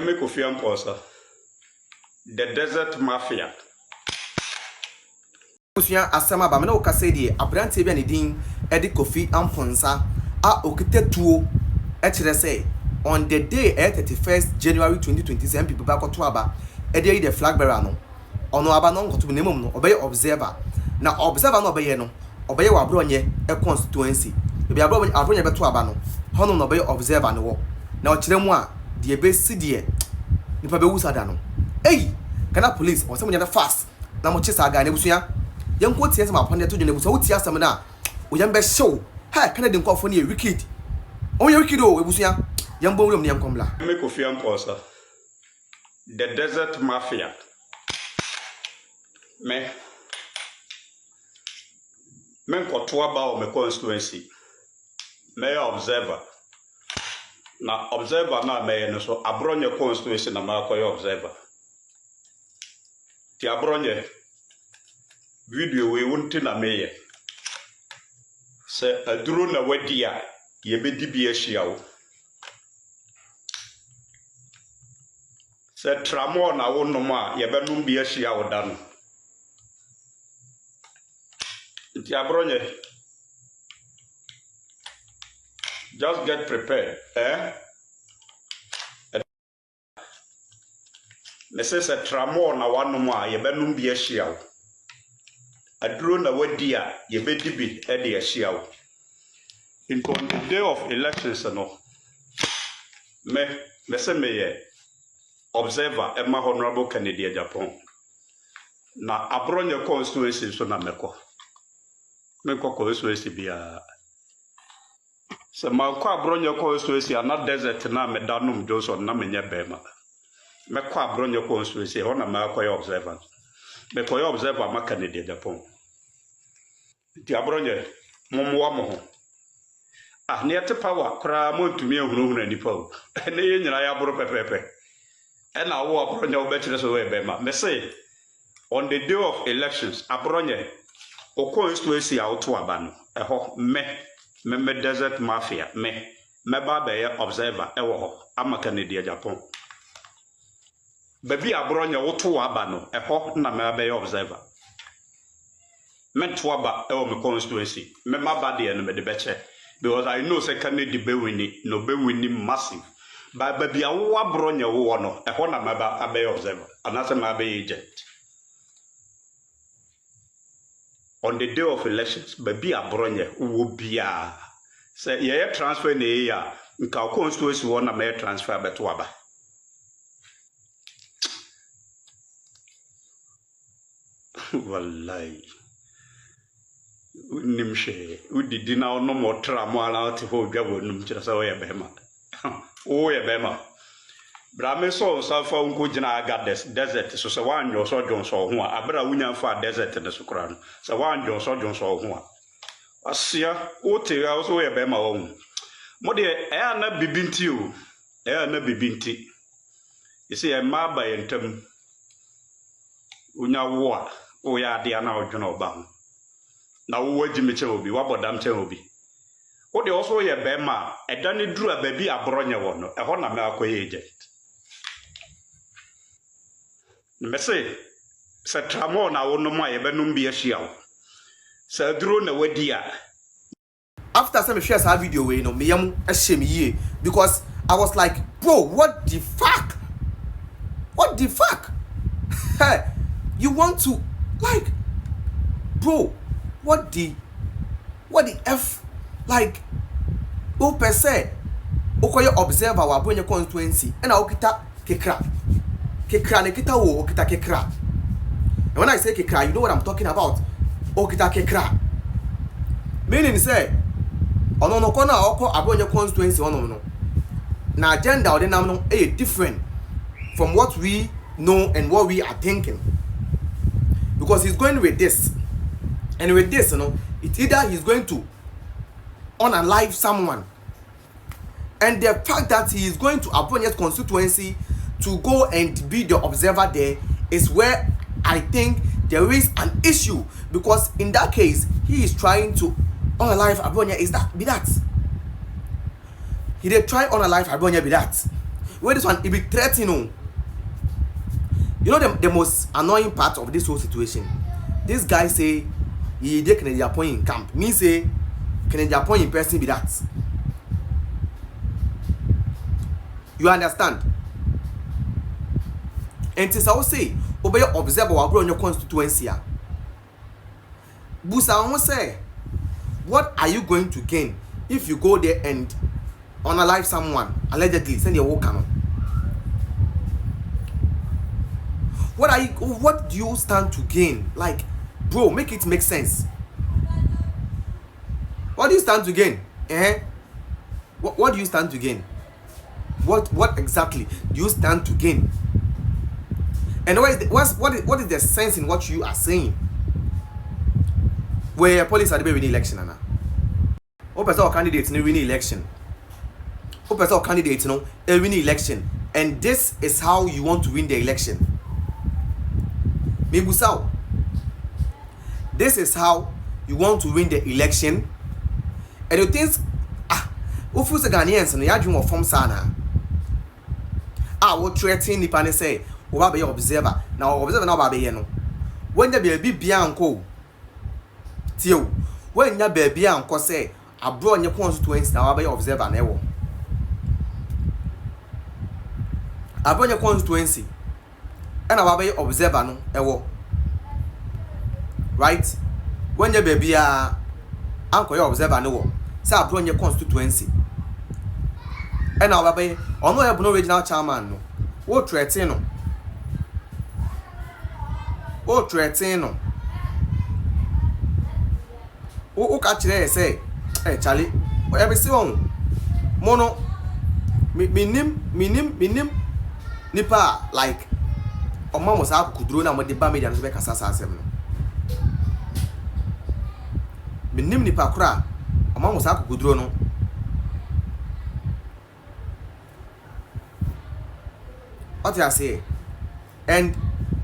Day-Kwame Amponsah, the Desert Mafia. Kusuya asema ba me na okase de abrante bia ne din Day-Kwame Amponsah a okitetuo e kire say on the day 31st January 2027 people back to aba e dey the flag bearer no ono aba no ngoto ne mum no obey observer na observer no obey no obey wa Abronye e constituency e bia Abronye beto aba no hono no obey observer no wo na o kire mu a de be si de nipa be wusa da no Eeii kana police o se mo nya fast na mo chisa ga na busuya yanko tie se ma pande to dwene busuya wuti asem na o yan be show ha kana de nkofo ne wicked o ye wicked o ebusuya yan bo wurem ne yan kombla Day-Kwame Amponsah, the Desert Mafia. Me nkoto aba o me constituency me observer na observer na me no so Abronye constituency na ma koy observer ti Abronye video we wonti na meye se aduro na wadi a ye bedi bi ahia wo se tramo na wonom a ye benum bi ahia wo da no ti Abronye just get prepared me say se tramo na wanom a ye benum bi ahia wo aduro na wadi a ye bedi bi e de ahia wo into on the day of elections no me say me ye observer Emma Honorable Kennedy Japan na Abronye constituency so na meko constituency bia se ma kwa Abronye constituency ana desert na me danum Johnson na menye bema me kwa Abronye constituency ho na ma kwa observer me kwa observer ma Kennedy Japan ti Abronye momwa mo ho ne yete power kra mo ntumi ehunu nipa o ne ye nyina ya boro pepepe e na wo Abronye wo be kire so we be ma me say on the day of elections Abronye o constituency a to aba no e ho me Desert Mafia me ba be observer e wo ho amaka ne dia Japan baby Abronye wo to aba no e ho na me be observer me to aba e wo me constituency me ma ba de no me de be che because I know say Kennedy be winning no be winning massive but baby awo Abronye wo no e ho na me ba abe observer anase ma be agent on the day of elections baby Abronye wo bia say ye transfer na ya nka constituency wo na me transfer beto aba wallahi nimshe udidi na ono motra mo ala te ho dwa wonum kire sa wo ye bema wo ye bema brame so fa unko gina aga desert so se wanyo so jon so ho a abra wunya fa desert ne so kura no se wanyo so jon so ho a asia o te ga so ye bema wo mo de e na bibinti o e na bibinti ise e ma ba ye ntam unya wo a o ya de na odwona oba ho na wo wagime che obi wabodam che obi wo de also ye bema eda ne duru ababi Abronye wo no e ho na me akoye agent me say se tramo na wo no ma ye benum bi ahia wo se duru na wadi a after some share that video we no me yam ehye ye because I was like bro what the fuck hey you want to like bro what the f like o per se o koye observer wa Abronye constituency and okita kekra ne kita wo okita kekra and when I say kekra you know what I'm talking about okita kekra meaning say ono no kona okọ Abronye constituency ono no na agenda ode nam no e different from what we know and what we are thinking because he's going with this. And with this, you know, it's either he's going to unalive someone, and the fact that he is going to Abronye's constituency to go and be the observer there is where I think there is an issue, because in that case he is trying to unalive Abronye. Is that be that? He did try unalive Abronye be that, Where this one, it be threatening. You know the most annoying part of this whole situation. This guy say he dey Canadian point in camp. Me say Canadian point in person be that. You understand? And since I will say, obey observe our Abronye constituency. Busa won't say, what are you going to gain if you go there and unalive someone, allegedly send your work on? What do you stand to gain? Like, bro, make it make sense. What do you stand to gain? What do you stand to gain? What exactly do you stand to gain? And what is the sense in what you are saying? Where police are the winning election, Anna. Who person candidates in winning election? Who person candidates a winning election? And this is how you want to win the election. Mibusao. This is how you want to win the election. And you think, who feels the Ghanaians and the Yajum of Form Sana? What threatening the pane say, who be observer. Now, observer now, baby, when there be a big bianco, Tio, when your baby uncle say, Abronye constituency now, be observer never. Abronye constituency. And I will be observer no ewo. Right? When your baby uncle your observer no, say Abronye constituency. And I will be no original chairman no. What threaten no? What threaten no? Who catch there say, hey Charlie, every song mono minim nipa like Oma was out kudro na mo de ba media no be kasa asem no. Minim nipa kura Oma was out kudro no. What I say? And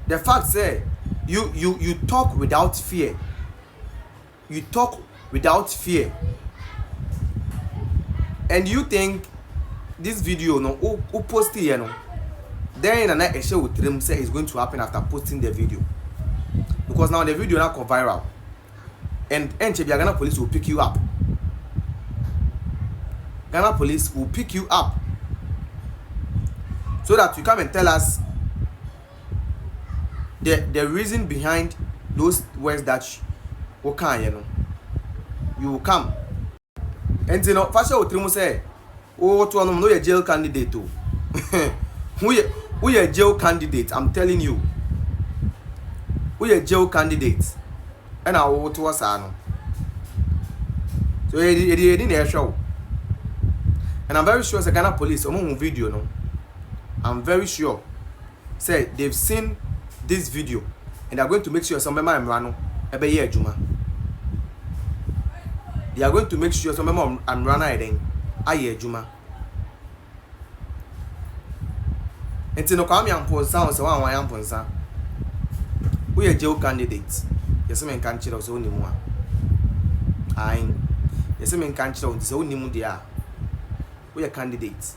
the fact say you talk without fear. You talk without fear. And you think this video no who post here no. Then another issue with them say is going to happen after posting the video, because now the video now go viral, and Ghana police will pick you up. Ghana police will pick you up so that you come and tell us the reason behind those words that you will come. And you know, fashion with them say, oh, to know your jail candidate too. We are jail candidate, I'm telling you. We are jail candidate. And I will to us. So it didn't air show. And I'm very sure the Ghana police on video no. I'm very sure. Say they've seen this video and they're going to make sure some member Amrano ebe ye Juma. They are going to make sure some member Amrana eden aye Juma. And Day-Kwame Amponsah so one Amponsah. We are jail candidates. Yes, men can't chill us only more. Aye. Yes, men can't chill us only more. We are candidates.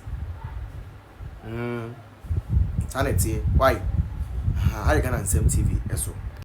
Sanity. Why? How you can on same TV? Yes, so.